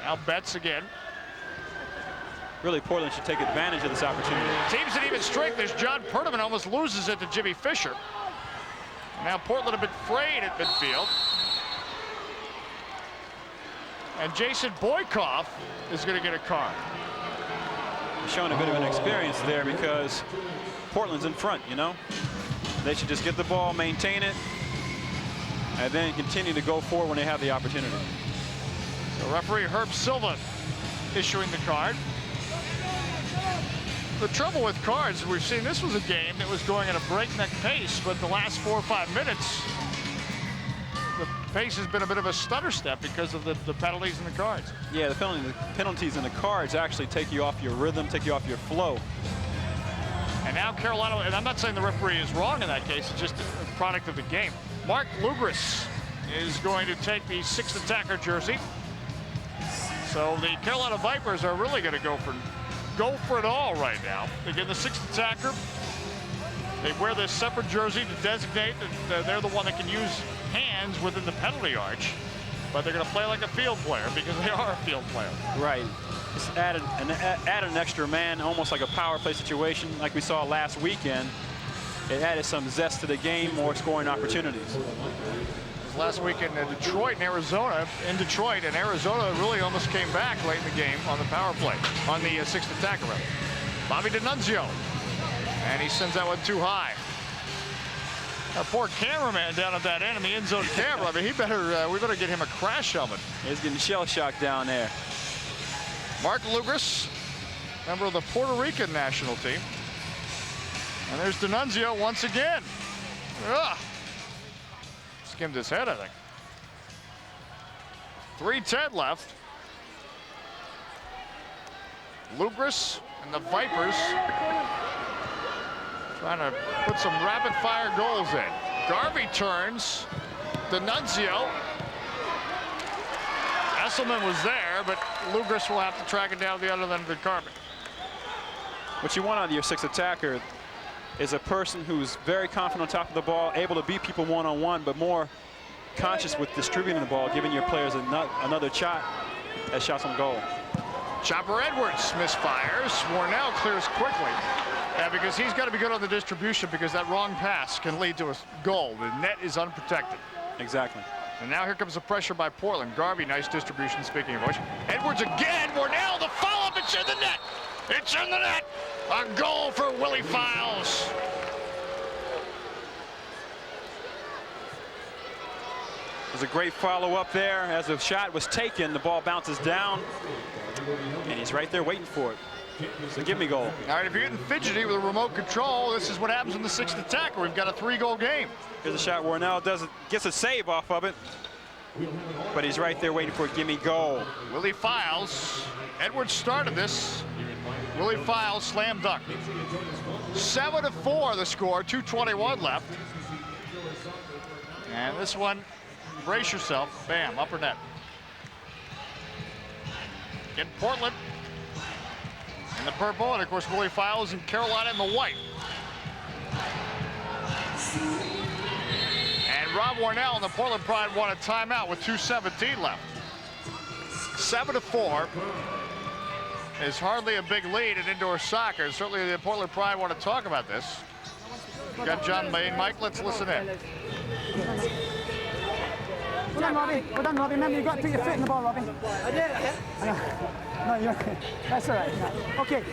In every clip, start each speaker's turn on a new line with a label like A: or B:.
A: Now Betts again.
B: Really, Portland should take advantage of this opportunity.
A: Teams at even strength as John Perdaman almost loses it to Jimmy Fisher. Now Portland a bit frayed at midfield. And Jason Boykoff is going to get a card.
B: Showing a bit of an experience there because Portland's in front, you know. They should just get the ball, maintain it, and then continue to go forward when they have the opportunity.
A: So referee Herb Silva issuing the card. The trouble with cards, we've seen this was a game that was going at a breakneck pace, but the last 4 or 5 minutes, the pace has been a bit of a stutter step because of the penalties and the cards.
B: Yeah, the penalties and the cards actually take you off your rhythm, take you off your flow.
A: And now Carolina, and I'm not saying the referee is wrong in that case, it's just a product of the game. Mark Lugris is going to take the 6th attacker jersey. So the Carolina Vipers are really going to go for it all right now. They get the 6th attacker. They wear this separate jersey to designate that they're the one that can use hands within the penalty arch, but they're going to play like a field player because they are a field player.
B: Right. Just add an extra man, almost like a power play situation like we saw last weekend. It added some zest to the game, more scoring opportunities.
A: Last weekend in Detroit and Arizona, Arizona really almost came back late in the game on the power play, on the 6th attacker. Bobby D'Annunzio, and he sends that one too high. Our poor cameraman down at that end in the end zone camera. I mean, we better get him a crash helmet.
B: He's getting shell shocked down there.
A: Mark Lugris, member of the Puerto Rican national team. And there's D'Annunzio once again. Ugh. Skimmed his head, I think. 3:10 left. Lugris and the Vipers trying to put some rapid-fire goals in. Garvey turns. D'Annunzio. Esselman was there, but Lugris will have to track it down the other end of the carpet.
B: What you want out of your 6th attacker is a person who's very confident on top of the ball, able to beat people one-on-one, but more conscious with distributing the ball, giving your players another shot at shots on goal.
A: Chopper Edwards misfires. Warnell clears quickly. Yeah, because he's got to be good on the distribution because that wrong pass can lead to a goal. The net is unprotected.
B: Exactly.
A: And now here comes the pressure by Portland. Garvey, nice distribution, speaking of which. Edwards again. Warnell, the follow-up. It's in the net. It's in the net. A goal for Willie Files.
B: There's a great follow-up there. As the shot was taken, the ball bounces down, and he's right there waiting for it. So give me goal.
A: All right, if you're getting fidgety with a remote control, this is what happens in the 6th attacker. We've got a 3-goal game.
B: Here's a shot where now gets a save off of it, but he's right there waiting for a gimme goal.
A: Willie Files. Edwards started this. Willie Files slam dunk. 7-4 the score, 2:21 left. And this one, brace yourself, bam, upper net. In Portland, in the purple, and of course Willie Files in Carolina in the white. And Rob Warnell and the Portland Pride want a timeout with 2:17 left. 7-4. Is hardly a big lead in indoor soccer. Certainly the Portland Pride want to talk about this. We've got John Bain. Mike, let's listen in.
C: Well done, Robbie. Well done, Robbie. Remember, you've got to put your foot in the ball, Robbie. I did, No, you're okay. That's all right. No. Okay,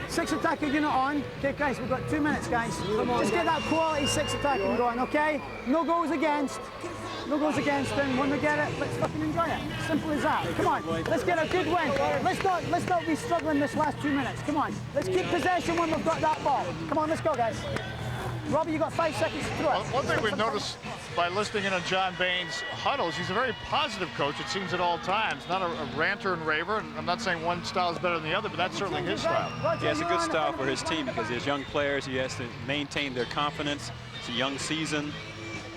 C: 6th attacker unit on. Okay, guys, we've got 2 minutes, guys. Just get that quality 6th attacker going, okay? No goals against. No goals against, and when we get it, let's fucking enjoy it. Simple as that. Come on, let's get a good win. Let's not be struggling this last 2 minutes. Come on, let's keep possession when we've got that ball. Come on, let's go, guys. Robbie, you got 5 seconds to throw it.
A: One thing we've noticed by listening in on John Bain's huddles, he's a very positive coach, it seems, at all times. Not a ranter and raver, and I'm not saying one style is better than the other, but that's certainly his style.
B: Yeah, it's a good style for his team because he has young players. He has to maintain their confidence. It's a young season,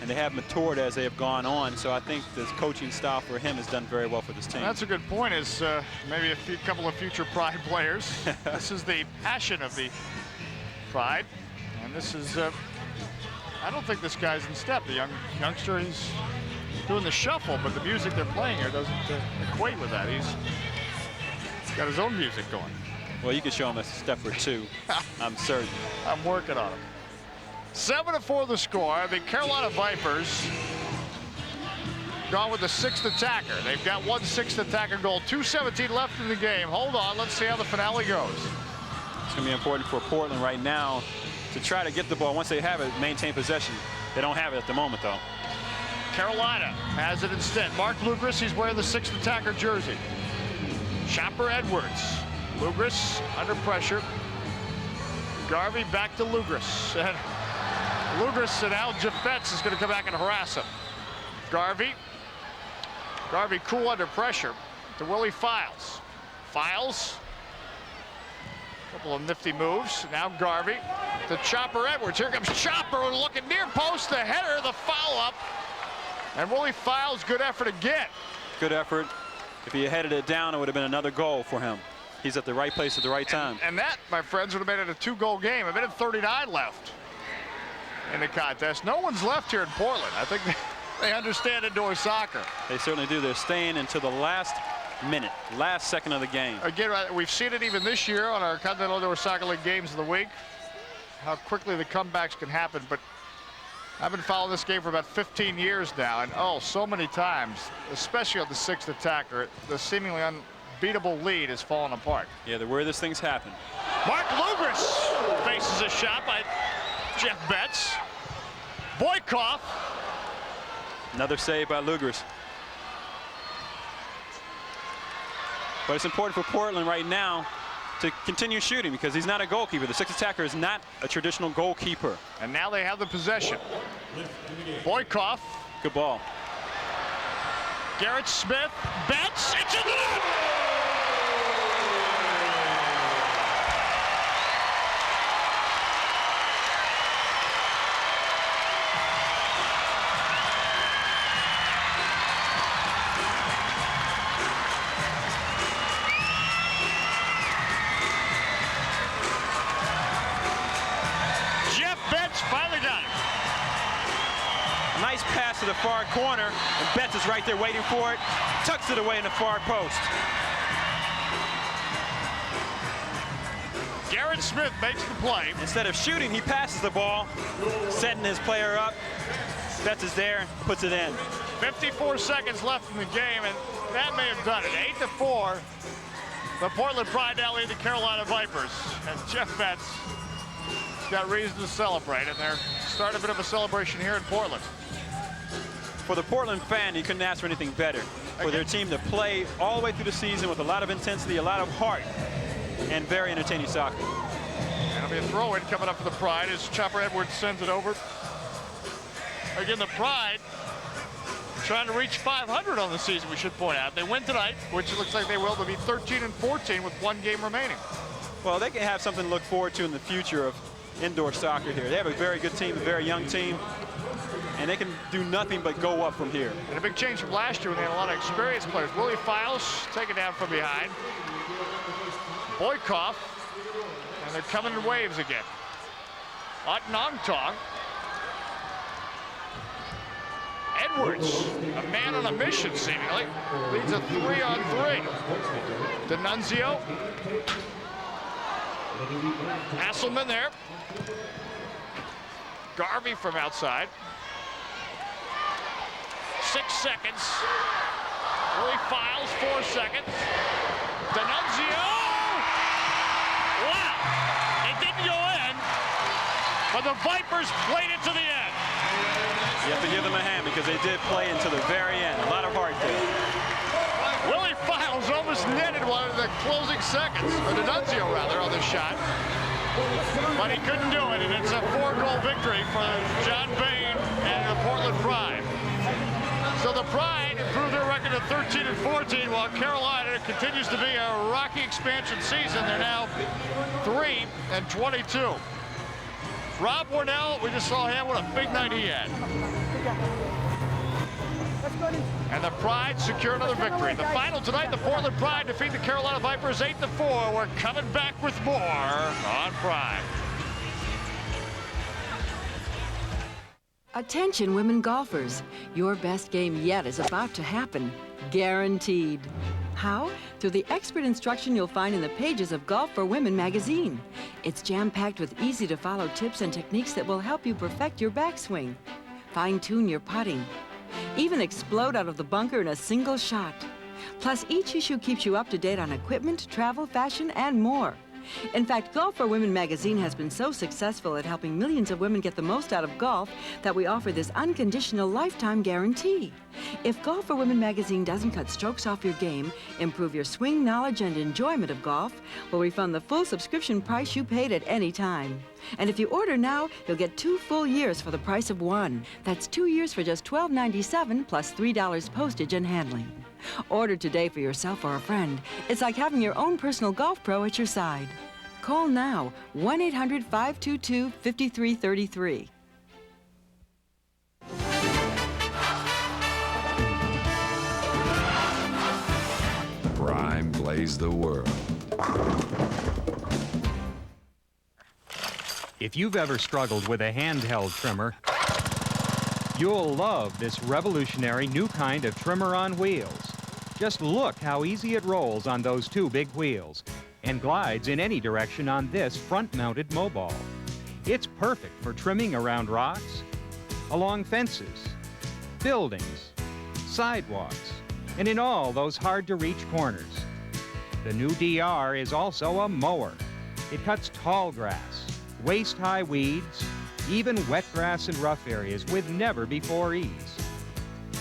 B: and they have matured as they have gone on. So I think this coaching style for him has done very well for this team.
A: And that's a good point, is maybe a couple of future Pride players. This is the passion of the Pride. And this is, I don't think this guy's in step. The youngster, he's doing the shuffle, but the music they're playing here doesn't equate with that. He's got his own music going.
B: Well, you can show him a step or two, I'm certain.
A: I'm working on him. 7-4 the score. The Carolina Vipers gone with the 6th attacker. They've got one 6th attacker goal. 2:17 left in the game. Hold on, let's see how the finale goes.
B: It's going to be important for Portland right now to try to get the ball. Once they have it, maintain possession. They don't have it at the moment, though.
A: Carolina has it instead. Mark Lugris, he's wearing the 6th attacker jersey. Chopper Edwards. Lugris under pressure. Garvey back to Lugris. And Lugris and Al Jaffetz is going to come back and harass him. Garvey cool under pressure to Willie Files. Files. A couple of nifty moves. Now Garvey to Chopper Edwards. Here comes Chopper looking near post. The header, the follow-up. And Willie Files, good effort again.
B: Good effort. If he headed it down, it would have been another goal for him. He's at the right place at the right time.
A: And that, my friends, would have made it a 2-goal game. A minute 39 left in the contest. No one's left here in Portland. I think they understand indoor soccer.
B: They certainly do. They're staying until the last minute, last second of the game.
A: Again, we've seen it even this year on our Continental Indoor Soccer League games of the week, how quickly the comebacks can happen. But I've been following this game for about 15 years now, and oh, so many times, especially on the 6th attacker, the seemingly unbeatable lead has fallen apart.
B: Yeah, the weirdest things happen.
A: Mark Lugris faces a shot by Jeff Betts. Boykoff.
B: Another save by Lugris. But it's important for Portland right now to continue shooting because he's not a goalkeeper. The 6th attacker is not a traditional goalkeeper.
A: And now they have the possession. Boykoff.
B: Good ball.
A: Garrett Smith. Betts. It's in the net! Finally got it.
B: Nice pass to the far corner, and Betts is right there waiting for it. Tucks it away in the far post.
A: Garrett Smith makes the play.
B: Instead of shooting, he passes the ball, setting his player up. Betts is there, puts it in.
A: 54 seconds left in the game, and that may have done it. 8-4. The Portland Pride now lead the Carolina Vipers. And Jeff Betts got reason to celebrate, and they're starting a bit of a celebration here in Portland.
B: For the Portland fan, you couldn't ask for anything better. For their team to play all the way through the season with a lot of intensity, a lot of heart, and very entertaining soccer.
A: And it'll be a throw-in coming up for the Pride as Chopper Edwards sends it over. Again, the Pride trying to reach 500 on the season, we should point out. They win tonight, which it looks like they will. They'll be 13-14 with one game remaining.
B: Well, they can have something to look forward to in the future of indoor soccer here. They have a very good team, a very young team, and they can do nothing but go up from here.
A: And a big change from last year when they had a lot of experienced players. Willie Files taken down from behind. Boykoff, and they're coming in waves again. Otnongtong. Edwards, a man on a mission seemingly, leads a 3-on-3. D'Annunzio. Hasselman there. Garvey from outside. 6 seconds. Willie Files, 4 seconds. D'Annunzio! Wow! It didn't go in, but the Vipers played it to the end.
B: You have to give them a hand because they did play into the very end. A lot of heart there.
A: Willie Files almost netted one of the closing seconds, or D'Annunzio rather, on the shot. But he couldn't do it, and it's a 4-goal victory for John Bain and the Portland Pride. So the Pride improved their record to 13-14, while Carolina continues to be a rocky expansion season. They're now 3-22. Rob Warnell, we just saw him. What a big night he had. And the Pride secure another victory. The final tonight, the Portland Pride defeat the Carolina Vipers 8-4. We're coming back with more on Pride.
D: Attention women golfers, your best game yet is about to happen, guaranteed. How? Through the expert instruction you'll find in the pages of Golf for Women magazine. It's jam-packed with easy-to-follow tips and techniques that will help you perfect your backswing, fine-tune your putting, even explode out of the bunker in a single shot. Plus, each issue keeps you up to date on equipment, travel, fashion, and more. In fact, Golf for Women magazine has been so successful at helping millions of women get the most out of golf that we offer this unconditional lifetime guarantee. If Golf for Women magazine doesn't cut strokes off your game, improve your swing knowledge and enjoyment of golf, we'll refund the full subscription price you paid at any time. And if you order now, you'll get 2 full years for the price of 1. That's 2 years for just $12.97 plus $3 postage and handling. Order today for yourself or a friend. It's like having your own personal golf pro at your side. Call now, 1-800-522-5333.
E: Prime plays the world.
F: If you've ever struggled with a handheld trimmer, you'll love this revolutionary new kind of trimmer on wheels. Just look how easy it rolls on those 2 big wheels and glides in any direction on this front-mounted mobile. It's perfect for trimming around rocks, along fences, buildings, sidewalks, and in all those hard-to-reach corners. The new DR is also a mower. It cuts tall grass, waist-high weeds, even wet grass and rough areas with never-before ease.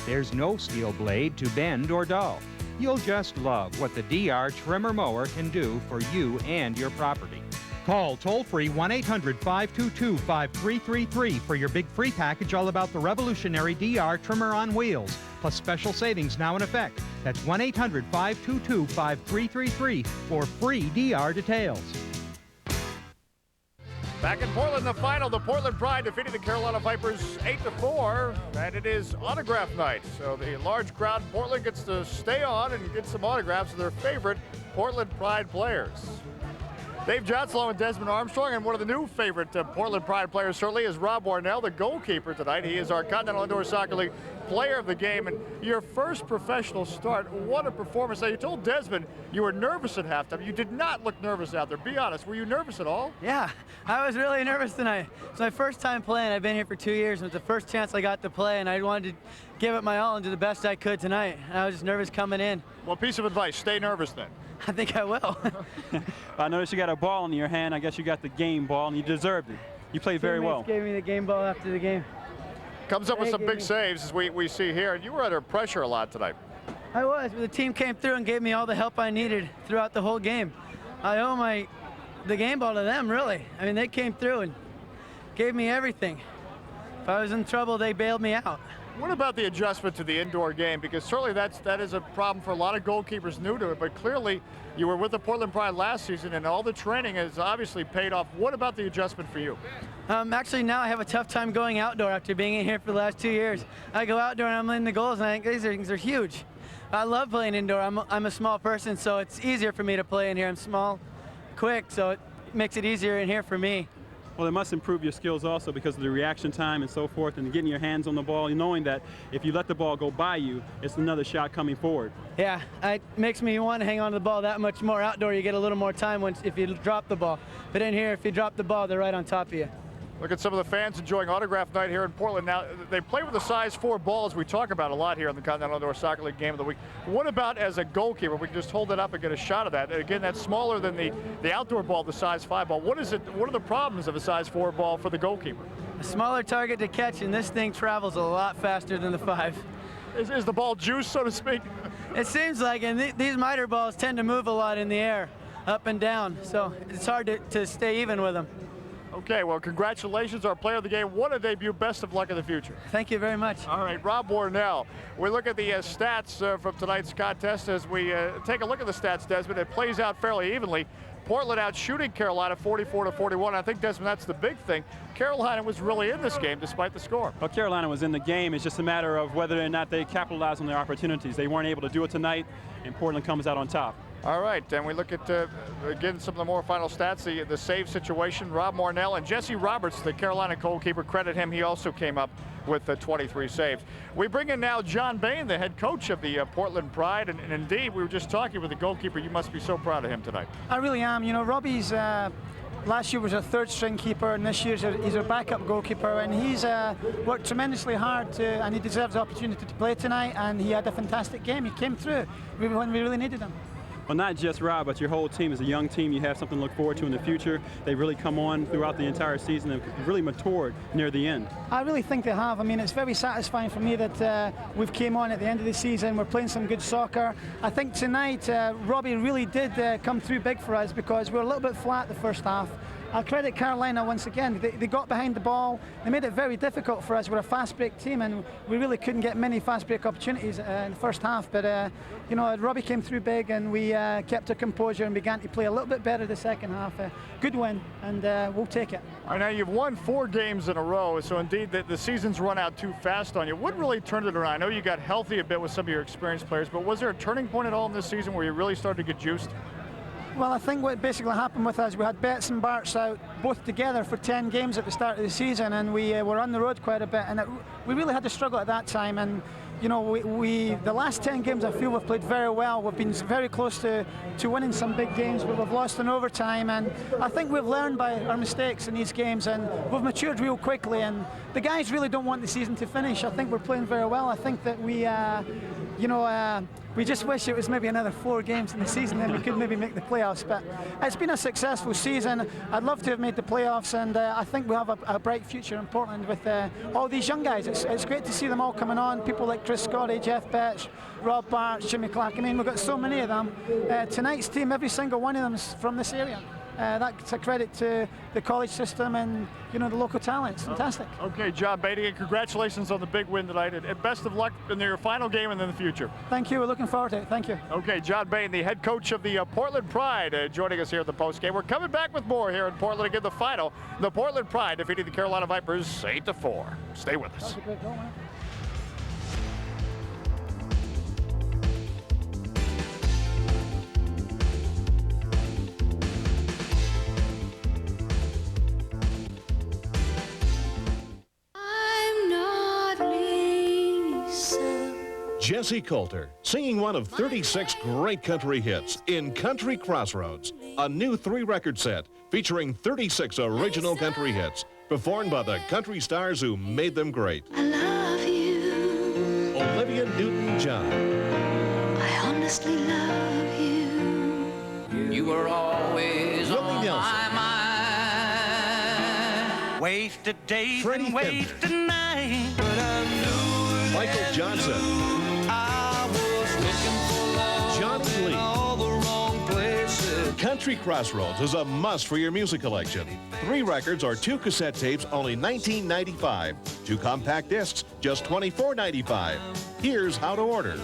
F: There's no steel blade to bend or dull. You'll just love what the DR Trimmer Mower can do for you and your property. Call toll-free 1-800-522-5333 for your big free package all about the revolutionary DR Trimmer on wheels, plus special savings now in effect. That's 1-800-522-5333 for free DR details.
A: Back in Portland, the final, the Portland Pride defeating the Carolina Vipers 8-4, and it is autograph night. So the large crowd in Portland gets to stay on and get some autographs of their favorite Portland Pride players. Dave Johnson and Desmond Armstrong, and one of the new favorite Portland Pride players certainly is Rob Warnell, the goalkeeper tonight. He is our Continental Indoor Soccer League player of the game, and your first professional start. What a performance. Now, you told Desmond you were nervous at halftime. You did not look nervous out there. Be honest, were you nervous at all?
G: Yeah, I was really nervous tonight. It's my first time playing. I've been here for 2 years, and it's the first chance I got to play, and I wanted to give it my all and do the best I could tonight. And I was just nervous coming in.
A: Well, piece of advice, stay nervous then.
G: I think I will.
B: I noticed you got a ball in your hand. I guess you got the game ball, and you deserved it. You played very well.
G: Teammates gave me the game ball after the game.
A: Comes up with some big saves, as we see here, and you were under pressure a lot tonight.
G: I was, but the team came through and gave me all the help I needed throughout the whole game. I owe the game ball to them, really. I mean, they came through and gave me everything. If I was in trouble, they bailed me out.
A: What about the adjustment to the indoor game? Because certainly that is a problem for a lot of goalkeepers new to it, but clearly you were with the Portland Pride last season and all the training has obviously paid off. What about the adjustment for you?
G: Actually, now I have a tough time going outdoor after being in here for the last 2 years. I go outdoor and I'm in the goals and I think these things are huge. I love playing indoor. I'm a small person, so it's easier for me to play in here. I'm small, quick, so it makes it easier in here for me.
B: Well, it must improve your skills also because of the reaction time and so forth, and getting your hands on the ball, knowing that if you let the ball go by you, it's another shot coming forward.
G: Yeah, it makes me want to hang on to the ball that much more. Outdoor, you get a little more time if you drop the ball. But in here, if you drop the ball, they're right on top of you.
A: Look at some of the fans enjoying autograph night here in Portland. Now, they play with a size 4 ball, as we talk about a lot here on the Continental Indoor Soccer League Game of the Week. What about as a goalkeeper? We can just hold it up and get a shot of that. Again, that's smaller than the outdoor ball, the size 5 ball. What are the problems of a size 4 ball for the goalkeeper?
G: A smaller target to catch, and this thing travels a lot faster than the 5.
A: Is the ball juice, so to speak?
G: It seems like, and these miter balls tend to move a lot in the air, up and down, so it's hard to stay even with them.
A: Okay, well, congratulations, our player of the game. What a debut. Best of luck in the future.
G: Thank you very much.
A: All right, Rob Warnell. We look at the stats from tonight's contest. As we take a look at the stats, Desmond, it plays out fairly evenly. Portland out shooting Carolina 44-41. I think, Desmond, that's the big thing. Carolina was really in this game despite the score.
B: Well, Carolina was in the game. It's just a matter of whether or not they capitalized on their opportunities. They weren't able to do it tonight, and Portland comes out on top.
A: All right, and we look at, again, some of the more final stats, the save situation. Rob Warnell and Jesse Roberts, the Carolina goalkeeper, credit him. He also came up with 23 saves. We bring in now John Bain, the head coach of the Portland Pride, and indeed, we were just talking with the goalkeeper. You must be so proud of him tonight.
C: I really am. You know, Robbie's last year was a third string keeper, and this year he's a backup goalkeeper, and he's worked tremendously hard and he deserves the opportunity to play tonight, and he had a fantastic game. He came through when we really needed him.
B: Well, not just Rob, but your whole team is a young team. You have something to look forward to in the future. They really come on throughout the entire season and really matured near the end.
C: I really think they have. I mean, it's very satisfying for me that we've came on at the end of the season. We're playing some good soccer. I think tonight Robbie really did come through big for us because we were a little bit flat the first half. I'll credit Carolina once again. They got behind the ball. They made it very difficult for us. We're a fast break team, and we really couldn't get many fast break opportunities in the first half. But you know, Robbie came through big, and we kept our composure and began to play a little bit better the second half. Good win, and we'll take it.
A: All right, now you've won 4 games in a row, so indeed the season's run out too fast on you. What really turned it around? I know you got healthy a bit with some of your experienced players, but was there a turning point at all in this season where you really started to get juiced?
C: Well, I think what basically happened with us, we had Betts and Bartz out both together for 10 games at the start of the season, and we were on the road quite a bit, and we really had to struggle at that time. And you know, the last 10 games I feel we've played very well. We've been very close to winning some big games, but we've lost in overtime, and I think we've learned by our mistakes in these games, and we've matured real quickly, and the guys really don't want the season to finish. I think we're playing very well. I think that we just wish it was maybe another 4 games in the season, then we could maybe make the playoffs. But it's been a successful season. I'd love to have made the playoffs, and I think we have a bright future in Portland with all these young guys. It's great to see them all coming on. People like Chris Scotty, Jeff Betts, Rob Bartz, Jimmy Clark. I mean, we've got so many of them. Tonight's team, every single one of them is from this area. That's a credit to the college system and, you know, the local talent. It's fantastic.
A: Okay, John Bain, congratulations on the big win tonight, and best of luck in your final game and in the future.
C: Thank you. We're looking forward to it. Thank you.
A: Okay, John Bain, the head coach of the Portland Pride, joining us here at the postgame. We're coming back with more here in Portland. Again, the final, the Portland Pride defeating the Carolina Vipers 8-4. Stay with us.
C: That was a great goal, man.
H: Jesse Coulter, singing one of 36 great country hits in Country Crossroads, a new 3-record set featuring 36 original country hits performed by the country stars who made them great.
I: I love you.
H: Olivia Newton-John.
I: I honestly love you. You were always
H: Willie
I: on
H: Nelson.
I: my mind. Wasted days
H: Freddie
I: and wasted nights. But I knew
H: Michael Johnson.
I: I was looking for love
H: Johnny Lee.
I: in all the wrong places.
H: Country Crossroads is a must for your music collection. 3 records or 2 cassette tapes, only $19.95. 2 compact discs, just $24.95. Here's how to order.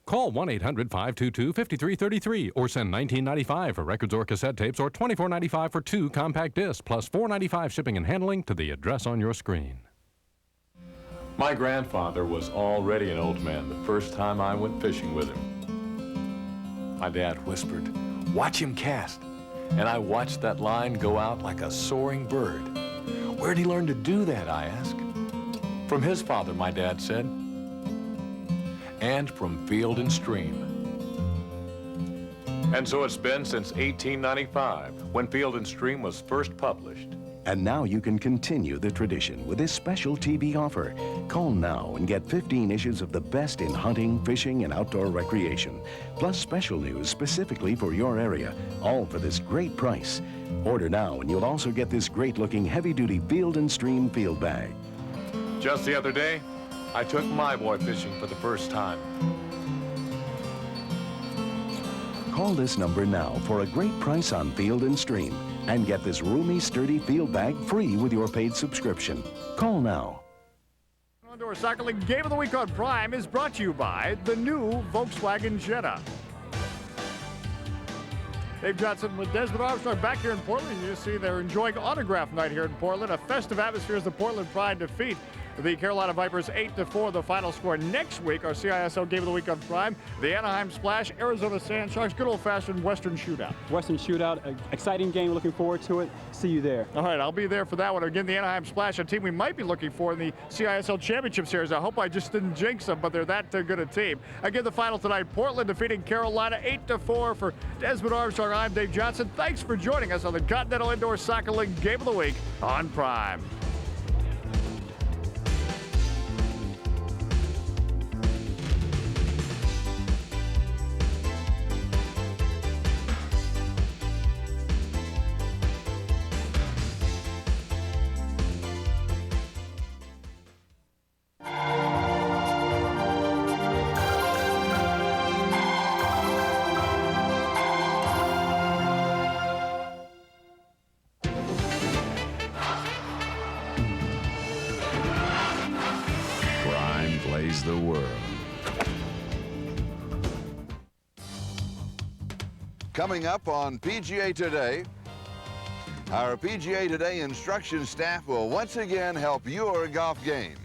J: Call 1-800-522-5333 or send $19.95 for records or cassette tapes or $24.95 for 2 compact discs plus $4.95 shipping and handling to the address on your screen.
K: My grandfather was already an old man the first time I went fishing with him. My dad whispered, "Watch him cast." And I watched that line go out like a soaring bird. Where'd he learn to do that, I asked. From his father, my dad said, and from Field and Stream. And so it's been since 1895, when Field and Stream was first published.
L: And now you can continue the tradition with this special TV offer. Call now and get 15 issues of the best in hunting, fishing, and outdoor recreation. Plus special news specifically for your area, all for this great price. Order now and you'll also get this great-looking heavy-duty Field and Stream field bag.
K: Just the other day, I took my boy fishing for the first time.
L: Call this number now for a great price on Field and Stream and get this roomy, sturdy field bag free with your paid subscription. Call now.
A: Outdoor Soccer League Game of the Week on Prime is brought to you by the new Volkswagen Jetta. Dave Johnson with Desmond Armstrong back here in Portland. You see they're enjoying autograph night here in Portland. A festive atmosphere as the Portland Pride defeat the Carolina Vipers 8-4, the final score. Next week, our CISL Game of the Week on Prime, the Anaheim Splash, Arizona Sand Sharks, good old-fashioned Western Shootout.
M: Western Shootout, exciting game, looking forward to it. See you there.
A: All right, I'll be there for that one. Again, the Anaheim Splash, a team we might be looking for in the CISL Championship Series. I hope I just didn't jinx them, but they're that good a team. Again, the final tonight, Portland defeating Carolina 8-4. For Desmond Armstrong, I'm Dave Johnson. Thanks for joining us on the Continental Indoor Soccer League Game of the Week on Prime.
E: The world.
N: Coming up on PGA Today, our PGA Today instruction staff will once again help your golf game.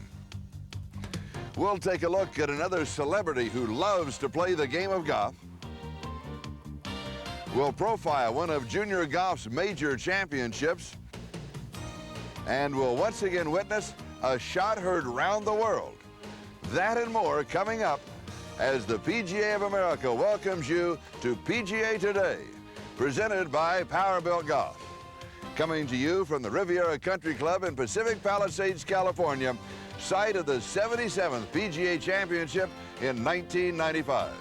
N: We'll take a look at another celebrity who loves to play the game of golf. We'll profile one of junior golf's major championships. And we'll once again witness a shot heard round the world. That and more coming up as the PGA of America welcomes you to PGA Today, presented by Powerbuilt Golf. Coming to you from the Riviera Country Club in Pacific Palisades, California, site of the 77th PGA Championship in 1995.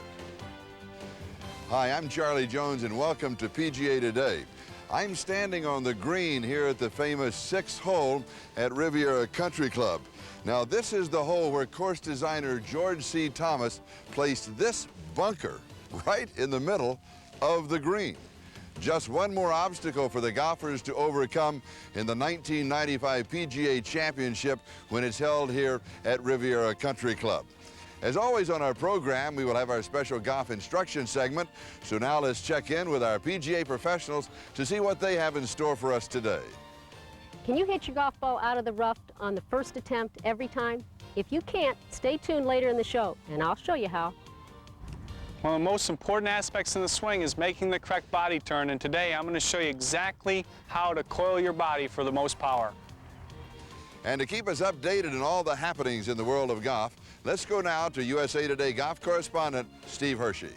N: Hi, I'm Charlie Jones and welcome to PGA Today. I'm standing on the green here at the famous 6th hole at Riviera Country Club. Now, this is the hole where course designer George C. Thomas placed this bunker right in the middle of the green. Just one more obstacle for the golfers to overcome in the 1995 PGA Championship when it's held here at Riviera Country Club. As always on our program, we will have our special golf instruction segment. So now let's check in with our PGA professionals to see what they have in store for us today.
O: Can you hit your golf ball out of the rough on the first attempt every time? If you can't, stay tuned later in the show, and I'll show you how.
P: One of the most important aspects in the swing is making the correct body turn, and today I'm going to show you exactly how to coil your body for the most power.
N: And to keep us updated on all the happenings in the world of golf, let's go now to USA Today golf correspondent Steve Hershey.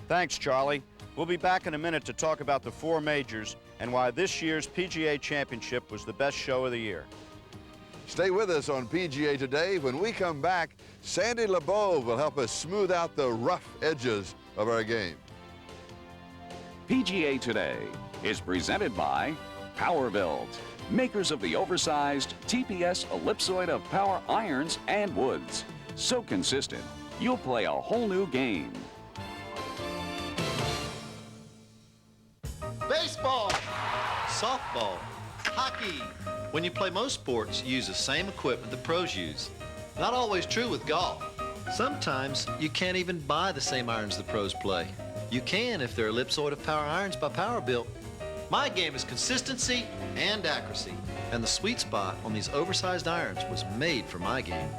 Q: Thanks, Charlie. We'll be back in a minute to talk about the 4 majors and why this year's PGA Championship was the best show of the year.
N: Stay with us on PGA Today. When we come back, Sandy LeBeau will help us smooth out the rough edges of our game.
R: PGA Today is presented by Powerbuilt, makers of the oversized TPS ellipsoid of power irons and woods. So consistent, you'll play a whole new game.
S: Baseball, softball, hockey. When you play most sports, you use the same equipment the pros use. Not always true with golf. Sometimes you can't even buy the same irons the pros play. You can if they're ellipsoid of power irons by Powerbuilt. My game is consistency and accuracy, and the sweet spot on these oversized irons was made for my game.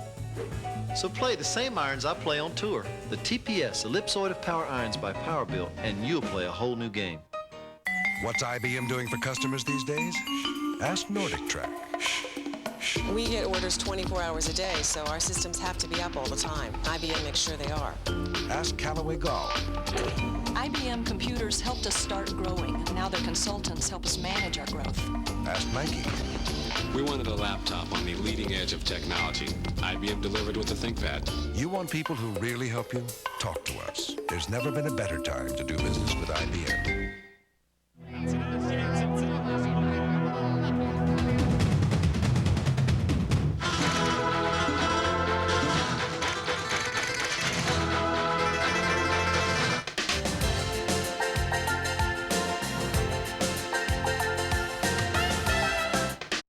S: So play the same irons I play on tour, the TPS ellipsoid of power irons by Powerbuilt, and you'll play a whole new game.
T: What's IBM doing for customers these days? Ask Nordic Track.
U: We get orders 24 hours a day, so our systems have to be up all the time. IBM makes sure they are.
T: Ask Callaway Golf.
V: IBM computers helped us start growing. Now their consultants help us manage our growth.
T: Ask Nike.
W: We wanted a laptop on the leading edge of technology. IBM delivered with a ThinkPad.
T: You want people who really help you? Talk to us. There's never been a better time to do business with IBM.